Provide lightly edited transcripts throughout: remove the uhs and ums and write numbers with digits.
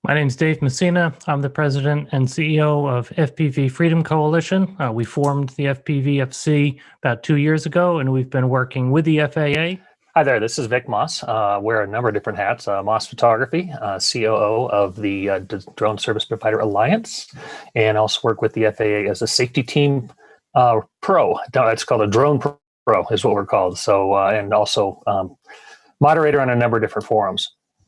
My name is Dave Messina. I'm the president and CEO of FPV Freedom Coalition. We formed the FPVFC about 2 years ago, and we've been working with the FAA. Hi there, this is Vic Moss. Wear a number of different hats. Moss Photography, COO of the Drone Service Provider Alliance, and also work with the FAA as a safety team pro. It's called a drone pro is what we're called. So, and also moderator on a number of different forums.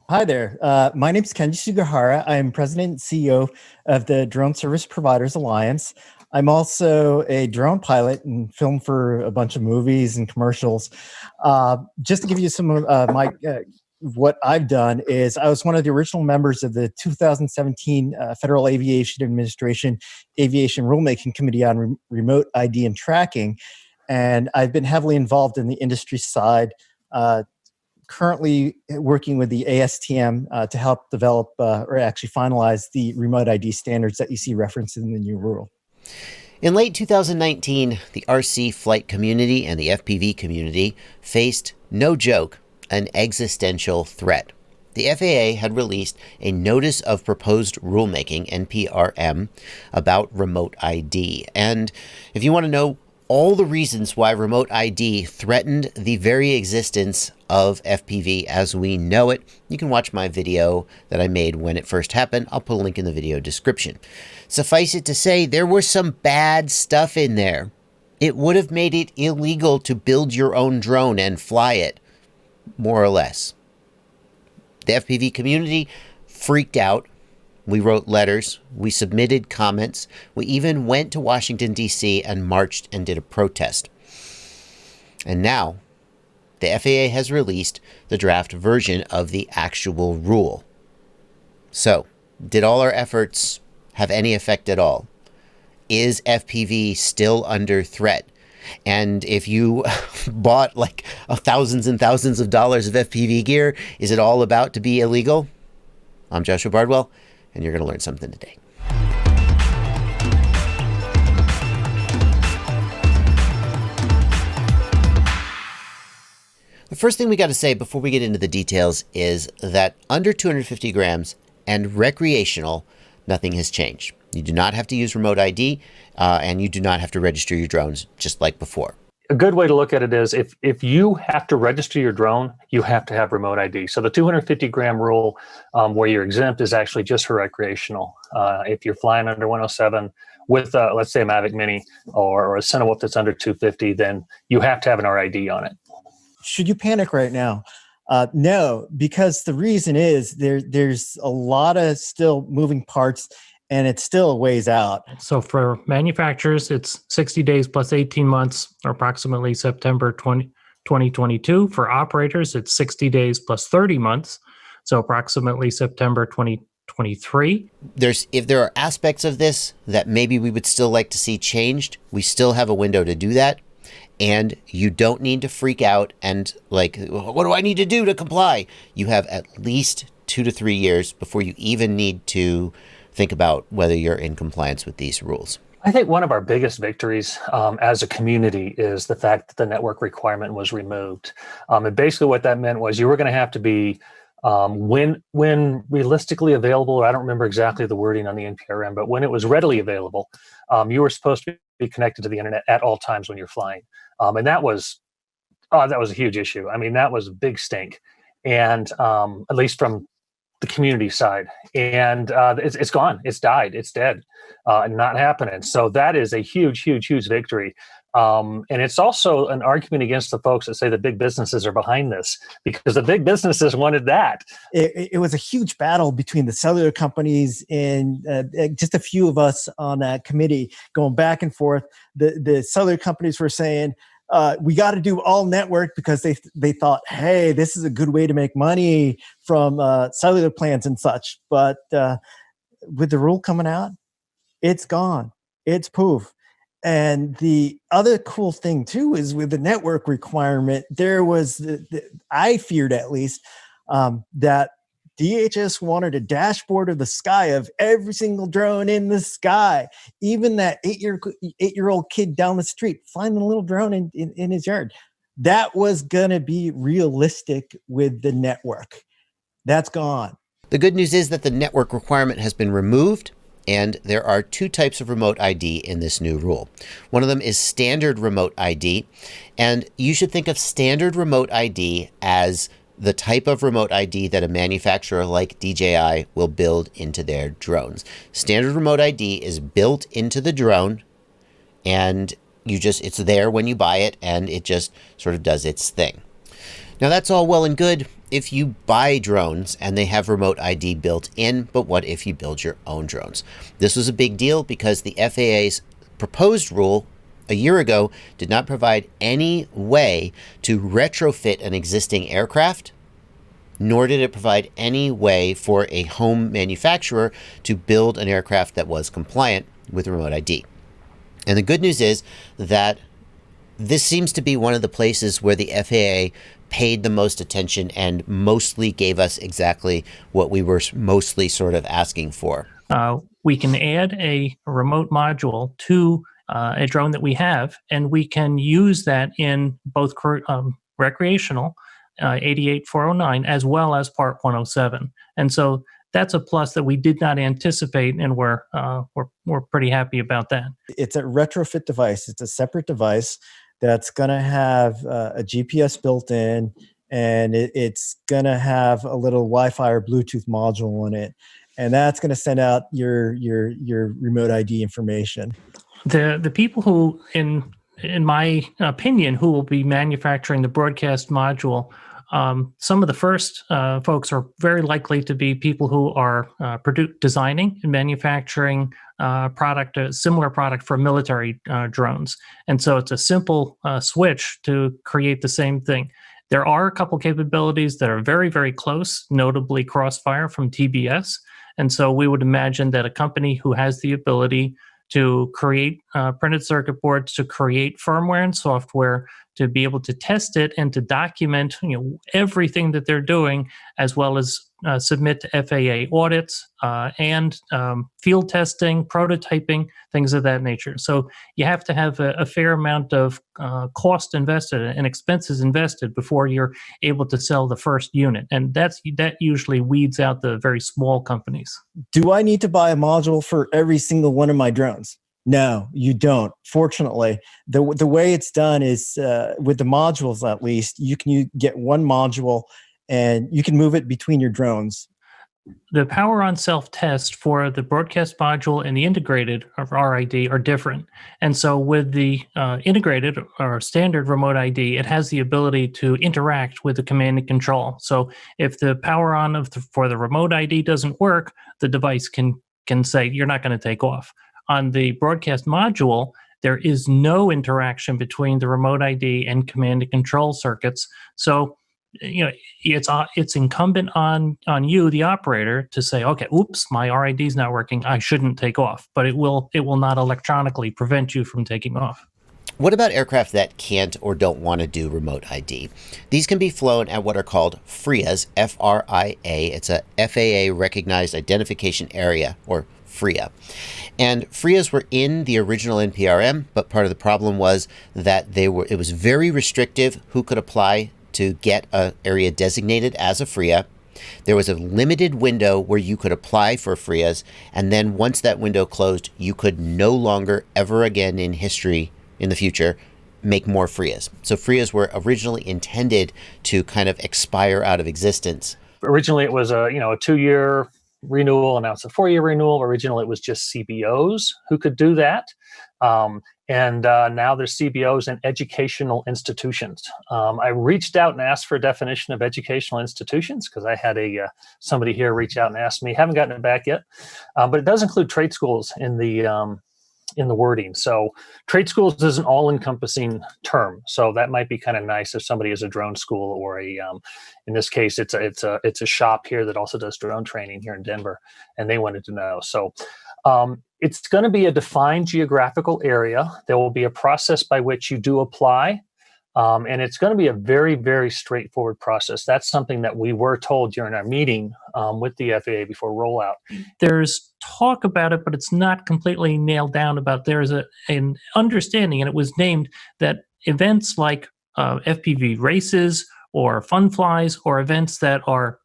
Hi there. My name is Kenji Sugahara. I'm president and CEO of the Drone Service Providers Alliance. I'm also a drone pilot and film for a bunch of movies and commercials. Just to give you some of my what I've done is I was one of the original members of the 2017 Federal Aviation Administration Aviation Rulemaking Committee on Remote ID and Tracking. And I've been heavily involved in the industry side, currently working with the ASTM to help develop or actually finalize the remote ID standards that you see referenced in the new rule. In late 2019, the RC flight community and the FPV community faced, no joke, an existential threat. The FAA had released a Notice of Proposed Rulemaking, NPRM, about remote ID. And if you want to know all the reasons why remote ID threatened the very existence of FPV as we know it, you can watch my video that I made when it first happened. I'll put a link in the video description. Suffice it to say, there was some bad stuff in there. It would have made it illegal to build your own drone and fly it, more or less. The FPV community freaked out. We wrote letters, we submitted comments, we even went to Washington, D.C. and marched and did a protest. And now, the FAA has released the draft version of the actual rule. So, did all our efforts have any effect at all? Is FPV still under threat? And if you bought like thousands and thousands of dollars of FPV gear, is it all about to be illegal? I'm Joshua Bardwell, and you're going to learn something today. The first thing we got to say before we get into the details is that under 250 grams and recreational, nothing has changed. You do not have to use remote ID, and you do not have to register your drones just like before. A good way to look at it is if you have to register your drone, you have to have remote ID. So the 250 gram rule where you're exempt is actually just for recreational. If you're flying under 107 with, let's say, a Mavic Mini or a Cinewolf that's under 250, then you have to have an RID on it. Should you panic right now? No, because the reason is there's a lot of still moving parts, and it's still a ways out. So for manufacturers, it's 60 days plus 18 months, or approximately September 2022. For operators, it's 60 days plus 30 months, so approximately September 2023. If there are aspects of this that maybe we would still like to see changed, we still have a window to do that. And you don't need to freak out and like, what do I need to do to comply? You have at least 2 to 3 years before you even need to think about whether you're in compliance with these rules. I think one of our biggest victories as a community is the fact that the network requirement was removed. And basically what that meant was you were going to have to be, when realistically available, or I don't remember exactly the wording on the NPRM, but when it was readily available, you were supposed to be connected to the internet at all times when you're flying. And that was a huge issue. I mean, that was a big stink. And at least from the community side, and it's gone, it's died, it's dead, not happening. So that is a huge victory. And it's also an argument against the folks that say the big businesses are behind this, because the big businesses wanted that. It was a huge battle between the cellular companies and just a few of us on that committee going back and forth. The cellular companies were saying, we got to do all network because they thought, hey, this is a good way to make money from cellular plans and such. But with the rule coming out, it's gone. It's poof. And the other cool thing too is with the network requirement, there was, I feared at least, that DHS wanted a dashboard of the sky of every single drone in the sky, even that eight-year-old kid down the street flying a little drone in his yard. That was going to be realistic with the network. That's gone. The good news is that the network requirement has been removed, and there are two types of remote ID in this new rule. One of them is standard remote ID, and you should think of standard remote ID as the type of remote ID that a manufacturer like DJI will build into their drones. Standard remote ID is built into the drone, and it's there when you buy it, and it just sort of does its thing. Now, that's all well and good if you buy drones and they have remote ID built in, but what if you build your own drones? This was a big deal because the FAA's proposed rule a year ago did not provide any way to retrofit an existing aircraft, nor did it provide any way for a home manufacturer to build an aircraft that was compliant with remote ID. And the good news is that this seems to be one of the places where the FAA paid the most attention and mostly gave us exactly what we were mostly sort of asking for. We can add a remote module to a drone that we have, and we can use that in both recreational 88409 as well as Part 107. And so that's a plus that we did not anticipate, and we're pretty happy about that. It's a retrofit device. It's a separate device that's going to have a GPS built in, and it's going to have a little Wi-Fi or Bluetooth module in it, and that's going to send out your remote ID information. The people who, in my opinion, who will be manufacturing the broadcast module, some of the first folks are very likely to be people who are designing and manufacturing a similar product for military drones. And so it's a simple switch to create the same thing. There are a couple capabilities that are very, very close, notably Crossfire from TBS. And so we would imagine that a company who has the ability to create printed circuit boards, to create firmware and software, to be able to test it and to document everything that they're doing, as well as submit to FAA audits and field testing, prototyping, things of that nature. So you have to have a fair amount of cost invested and expenses invested before you're able to sell the first unit. And that usually weeds out the very small companies. Do I need to buy a module for every single one of my drones? No, you don't. Fortunately, the way it's done is with the modules, at least, you get one module and you can move it between your drones. The power on self-test for the broadcast module and the integrated of RID are different. And so with the integrated or standard remote ID, it has the ability to interact with the command and control. So if the power on for the remote ID doesn't work, the device can say, you're not going to take off. On the broadcast module, there is no interaction between the remote ID and command and control circuits. So it's incumbent on you, the operator, to say, okay, oops, my RID is not working. I shouldn't take off, but it will not electronically prevent you from taking off. What about aircraft that can't or don't want to do remote ID? These can be flown at what are called FRIAs, F-R-I-A. It's a FAA Recognized Identification Area, or FRIA. And FRIAs were in the original NPRM, but part of the problem was that it was very restrictive who could apply to get an area designated as a FRIA. There was a limited window where you could apply for FRIAs, and then once that window closed, you could no longer ever again in history, in the future, make more FRIAs. So FRIAs were originally intended to kind of expire out of existence. Originally, it was a 2-year renewal, and now it's a 4-year renewal. Originally, it was just CBOs who could do that. And now there's CBOs in educational institutions. I reached out and asked for a definition of educational institutions because I had somebody here reach out and ask me. Haven't gotten it back yet, but it does include trade schools in the wording. So trade schools is an all-encompassing term. So that might be kind of nice if somebody is a drone school or in this case, it's a shop here that also does drone training here in Denver, and they wanted to know. So it's going to be a defined geographical area. There will be a process by which you do apply. And it's going to be a very, very straightforward process. That's something that we were told during our meeting with the FAA before rollout. There's talk about it, but it's not completely nailed down about there's an understanding, and it was named that events like FPV races or fun flies or events that are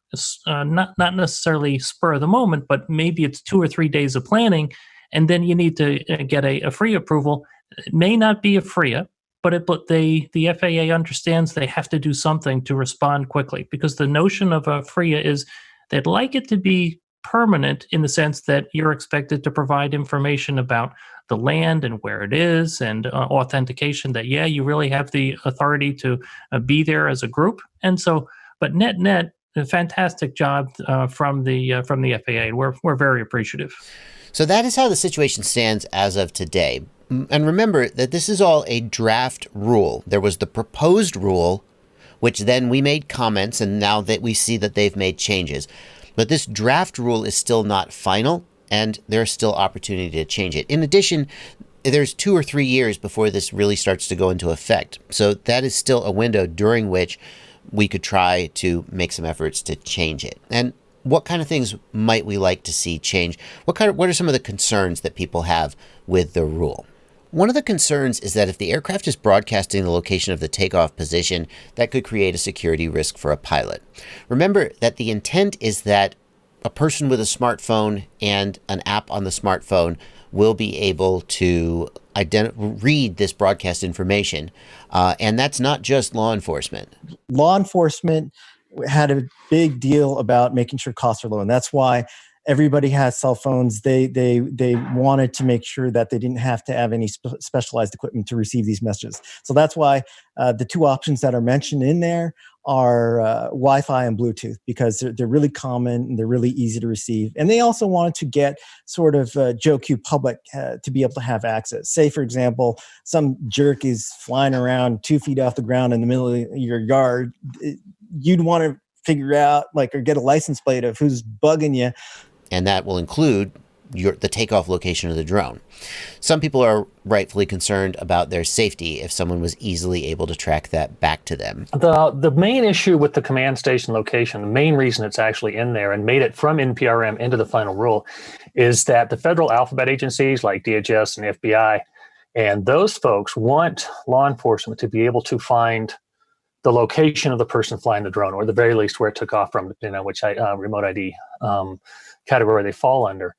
not necessarily spur of the moment, but maybe it's 2 or 3 days of planning, and then you need to get a FRIA approval. It may not be a FRIA, but the FAA understands they have to do something to respond quickly, because the notion of a FRIA is they'd like it to be permanent in the sense that you're expected to provide information about the land and where it is, and authentication that, yeah, you really have the authority to be there as a group. And so, but net, a fantastic job from the FAA. We're very appreciative. So that is how the situation stands as of today. And remember that this is all a draft rule. There was the proposed rule, which then we made comments, and now that we see that they've made changes. But this draft rule is still not final, and there's still opportunity to change it. In addition, there's 2 or 3 years before this really starts to go into effect. So that is still a window during which we could try to make some efforts to change it. And what kind of things might we like to see change? What are some of the concerns that people have with the rule? One of the concerns is that if the aircraft is broadcasting the location of the takeoff position, that could create a security risk for a pilot. Remember that the intent is that a person with a smartphone and an app on the smartphone will be able to read this broadcast information. And that's not just law enforcement. Law enforcement had a big deal about making sure costs are low. And that's why everybody has cell phones. They wanted to make sure that they didn't have to have any specialized equipment to receive these messages. So that's why the 2 options that are mentioned in there are Wi-Fi and Bluetooth, because they're really common and they're really easy to receive. And they also wanted to get sort of Joe Q public to be able to have access. Say, for example, some jerk is flying around 2 feet off the ground in the middle of your yard. You'd want to figure out, or get a license plate of who's bugging you. And that will include the takeoff location of the drone. Some people are rightfully concerned about their safety if someone was easily able to track that back to them. The main issue with the command station location, the main reason it's actually in there and made it from NPRM into the final rule, is that the federal alphabet agencies like DHS and FBI, and those folks want law enforcement to be able to find the location of the person flying the drone, or at the very least where it took off from, which remote ID category they fall under.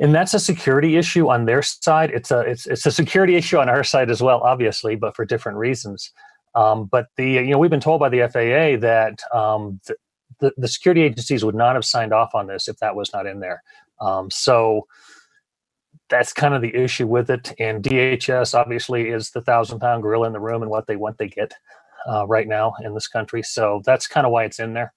And that's a security issue on their side. It's a security issue on our side as well, obviously, but for different reasons. But we've been told by the FAA that the security agencies would not have signed off on this if that was not in there. So that's kind of the issue with it. And DHS obviously is the 1,000-pound gorilla in the room, and what they want they get right now in this country. So that's kind of why it's in there.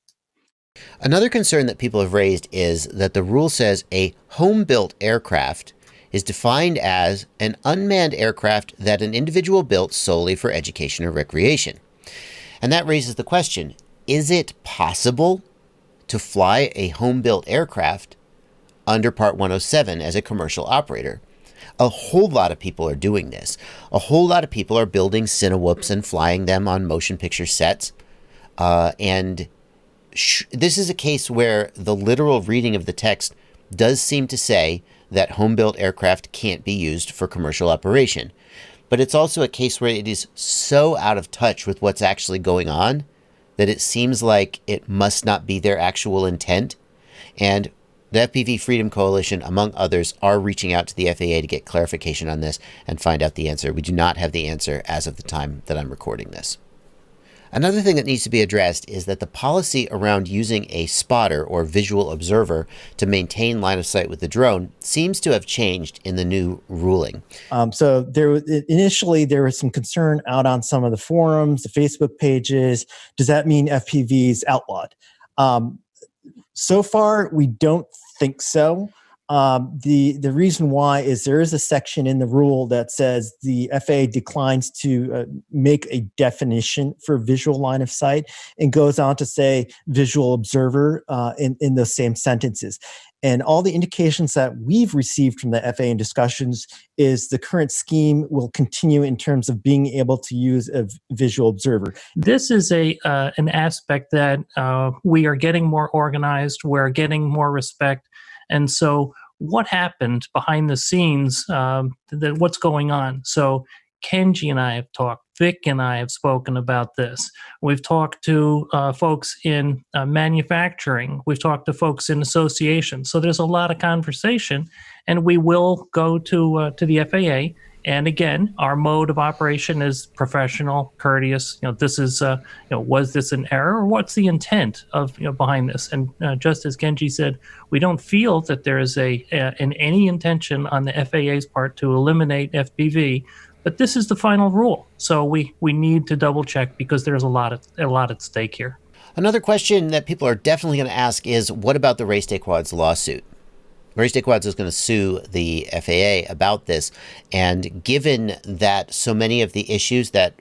Another concern that people have raised is that the rule says a home-built aircraft is defined as an unmanned aircraft that an individual built solely for education or recreation. And that raises the question, is it possible to fly a home-built aircraft under Part 107 as a commercial operator? A whole lot of people are doing this. A whole lot of people are building Cinewhoops and flying them on motion picture sets. This is a case where the literal reading of the text does seem to say that home-built aircraft can't be used for commercial operation. But it's also a case where it is so out of touch with what's actually going on that it seems like it must not be their actual intent. And the FPV Freedom Coalition, among others, are reaching out to the FAA to get clarification on this and find out the answer. We do not have the answer as of the time that I'm recording this. Another thing that needs to be addressed is that the policy around using a spotter or visual observer to maintain line of sight with the drone seems to have changed in the new ruling. So initially there was some concern out on some of the forums, the Facebook pages. Does that mean FPV is outlawed? So far, we don't think so. The reason why is there is a section in the rule that says the FAA declines to make a definition for visual line of sight and goes on to say visual observer in those same sentences. And all the indications that we've received from the FAA in discussions is the current scheme will continue in terms of being able to use a visual observer. This is an aspect that we are getting more organized, we're getting more respect. And so what happened behind the scenes, what's going on? So Kenji and I have talked. Vic and I have spoken about this. We've talked to folks in manufacturing. We've talked to folks in associations. So there's a lot of conversation, and we will go to the FAA. And again, our mode of operation is professional, courteous. This is, was this an error, or what's the intent of behind this? And just as Kenji said, we don't feel that there is any intention on the FAA's part to eliminate FPV, but this is the final rule. So we need to double check, because there's a lot at stake here. Another question that people are definitely going to ask is, what about the Race Day Quads lawsuit? Race Day Quads is going to sue the FAA about this. And given that so many of the issues that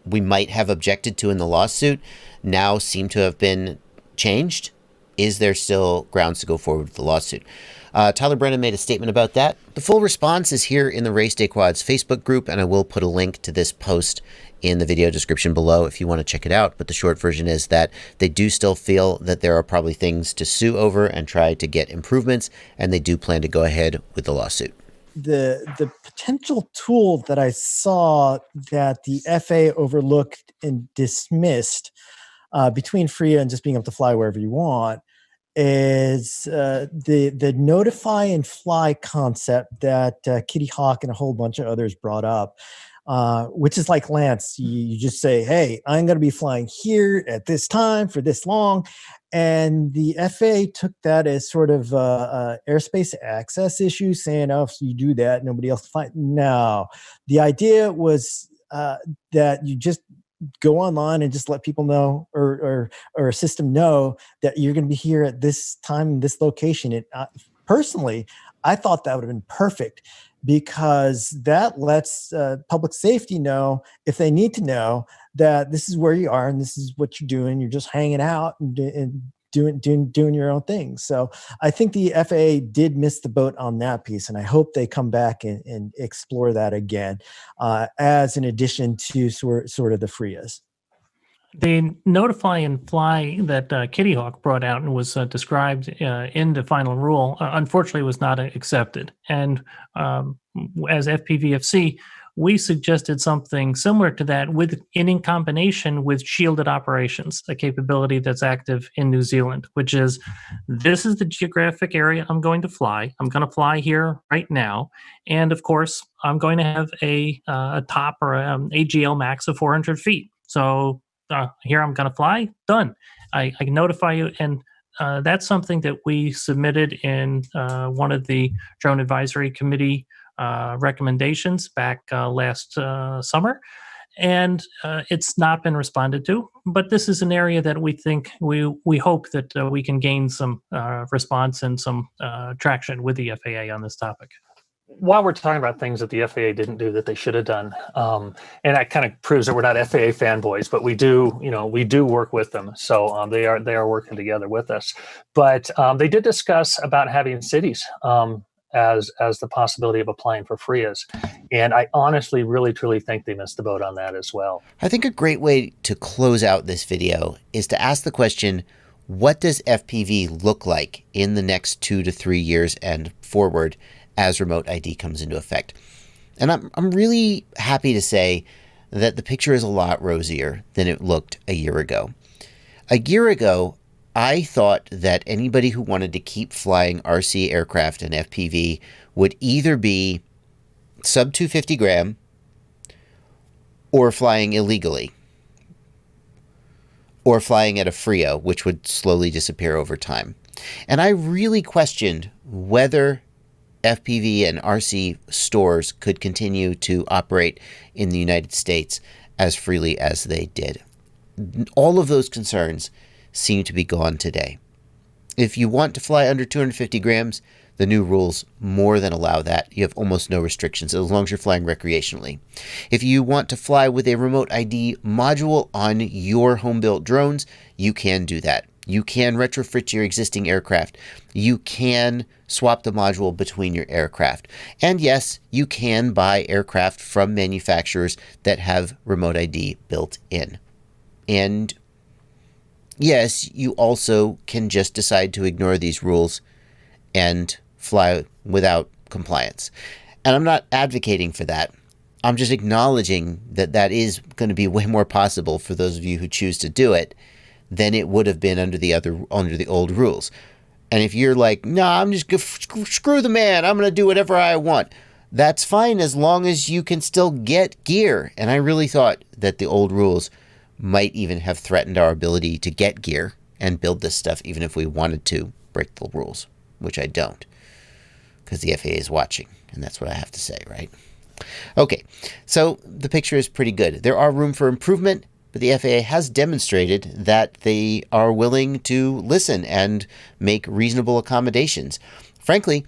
we might have objected to in the lawsuit now seem to have been changed, is there still grounds to go forward with the lawsuit? Tyler Brennan made a statement about that. The full response is here in the Race Day Quads Facebook group, and I will put a link to this post in the video description below if you want to check it out. But the short version is that they do still feel that there are probably things to sue over and try to get improvements, and they do plan to go ahead with the lawsuit. The potential tool that I saw that the FAA overlooked and dismissed between FRIA and just being able to fly wherever you want is the notify and fly concept that Kitty Hawk and a whole bunch of others brought up, which is like Lance. You just say, hey, I'm going to be flying here at this time for this long. And the FAA took that as sort of airspace access issue, saying, oh, if you do that, nobody else fly. No, the idea was that you just go online and just let people know, or a system know, that you're going to be here at this time, this location. And personally, I thought that would have been perfect, because that lets public safety know, if they need to know, that this is where you are and this is what you're doing. You're just hanging out and doing your own thing. So I think the FAA did miss the boat on that piece, and I hope they come back and explore that again as an addition to sort of the FRIAs. The notify and fly that Kitty Hawk brought out and was described in the final rule, unfortunately, was not accepted. And as FPVFC, we suggested something similar to that in combination with shielded operations, a capability that's active in New Zealand, which is, this is the geographic area I'm going to fly. I'm going to fly here right now. And of course, I'm going to have a top or AGL max of 400 feet. So here I'm going to fly, done. I can notify you. And that's something that we submitted in one of the Drone Advisory Committee recommendations back last summer, and it's not been responded to. But this is an area that we think we hope that we can gain some response and some traction with the FAA on this topic. While we're talking about things that the FAA didn't do that they should have done, and that kind of proves that we're not FAA fanboys, but we do work with them. So they are working together with us. But they did discuss about having cities as the possibility of applying for FRIAs. And I honestly, really, truly think they missed the boat on that as well. I think a great way to close out this video is to ask the question, what does FPV look like in the next 2 to 3 years and forward as remote ID comes into effect? And I'm really happy to say that the picture is a lot rosier than it looked a year ago. A year ago, I thought that anybody who wanted to keep flying RC aircraft and FPV would either be sub 250 gram or flying illegally, or flying at a FRIA, which would slowly disappear over time. And I really questioned whether FPV and RC stores could continue to operate in the United States as freely as they did. All of those concerns seem to be gone today. If you want to fly under 250 grams, the new rules more than allow that. You have almost no restrictions as long as you're flying recreationally. If you want to fly with a remote ID module on your home-built drones, you can do that. You can retrofit your existing aircraft. You can swap the module between your aircraft. And yes, you can buy aircraft from manufacturers that have remote ID built in. And yes, you also can just decide to ignore these rules and fly without compliance. And I'm not advocating for that. I'm just acknowledging that that is going to be way more possible for those of you who choose to do it than it would have been under the old rules. And if you're like, nah, I'm just screw the man, I'm going to do whatever I want. That's fine as long as you can still get gear. And I really thought that the old rules might even have threatened our ability to get gear and build this stuff, even if we wanted to break the rules, which I don't, because the FAA is watching, and that's what I have to say, right? Okay, so the picture is pretty good. There are room for improvement, but the FAA has demonstrated that they are willing to listen and make reasonable accommodations. Frankly,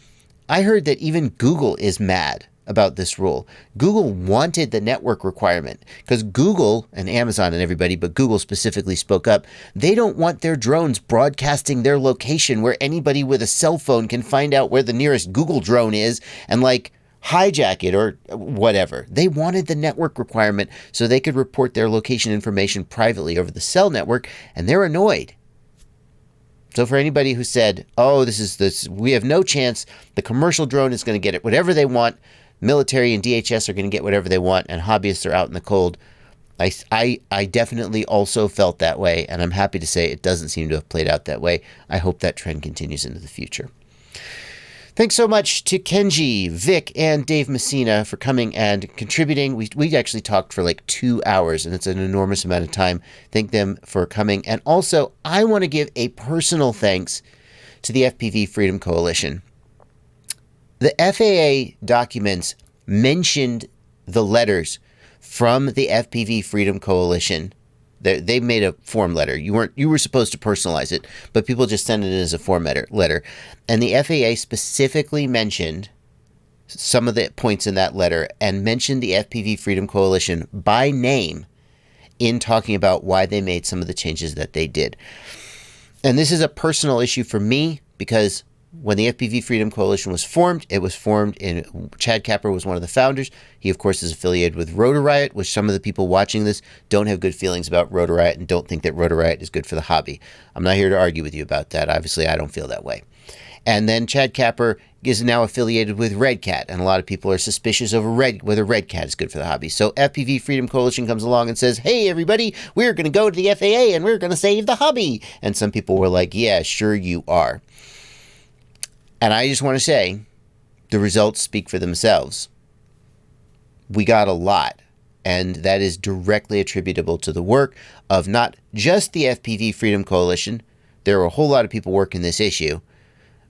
I heard that even Google is mad about this rule. Google wanted the network requirement because Google and Amazon and everybody, but Google specifically spoke up. They don't want their drones broadcasting their location where anybody with a cell phone can find out where the nearest Google drone is and hijack it or whatever. They wanted the network requirement so they could report their location information privately over the cell network, and they're annoyed. So for anybody who said, oh, we have no chance, the commercial drone is going to get it whatever they want, military and DHS are going to get whatever they want, and hobbyists are out in the cold, I definitely also felt that way, and I'm happy to say it doesn't seem to have played out that way. I hope that trend continues into the future. Thanks so much to Kenji, Vic, and Dave Messina for coming and contributing. We actually talked for 2 hours, and it's an enormous amount of time. Thank them for coming. And also, I want to give a personal thanks to the FPV Freedom Coalition. The FAA documents mentioned the letters from the FPV Freedom Coalition. They made a form letter. You were supposed to personalize it, but people just sent it in as a form letter. And the FAA specifically mentioned some of the points in that letter and mentioned the FPV Freedom Coalition by name in talking about why they made some of the changes that they did. And this is a personal issue for me because when the FPV Freedom Coalition was formed, it was formed in Chad Kapper was one of the founders. He, of course, is affiliated with Rotor Riot, which some of the people watching this don't have good feelings about Rotor Riot and don't think that Rotor Riot is good for the hobby. I'm not here to argue with you about that. Obviously, I don't feel that way. And then Chad Kapper is now affiliated with Red Cat, and a lot of people are suspicious of whether Red Cat is good for the hobby. So FPV Freedom Coalition comes along and says, hey, everybody, we're going to go to the FAA and we're going to save the hobby. And some people were like, yeah, sure you are. And I just want to say, the results speak for themselves. We got a lot, and that is directly attributable to the work of not just the FPV Freedom Coalition. There are a whole lot of people working this issue,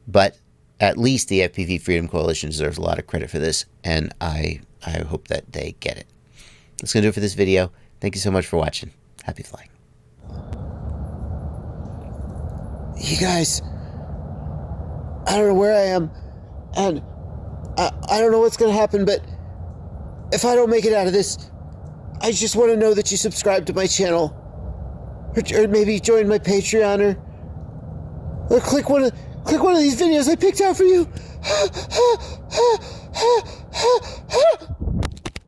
but at least the FPV Freedom Coalition deserves a lot of credit for this, and I hope that they get it. That's going to do it for this video. Thank you so much for watching. Happy flying. You guys, I don't know where I am, and I don't know what's going to happen, but if I don't make it out of this, I just want to know that you subscribe to my channel, or maybe join my Patreon, or click one of these videos I picked out for you.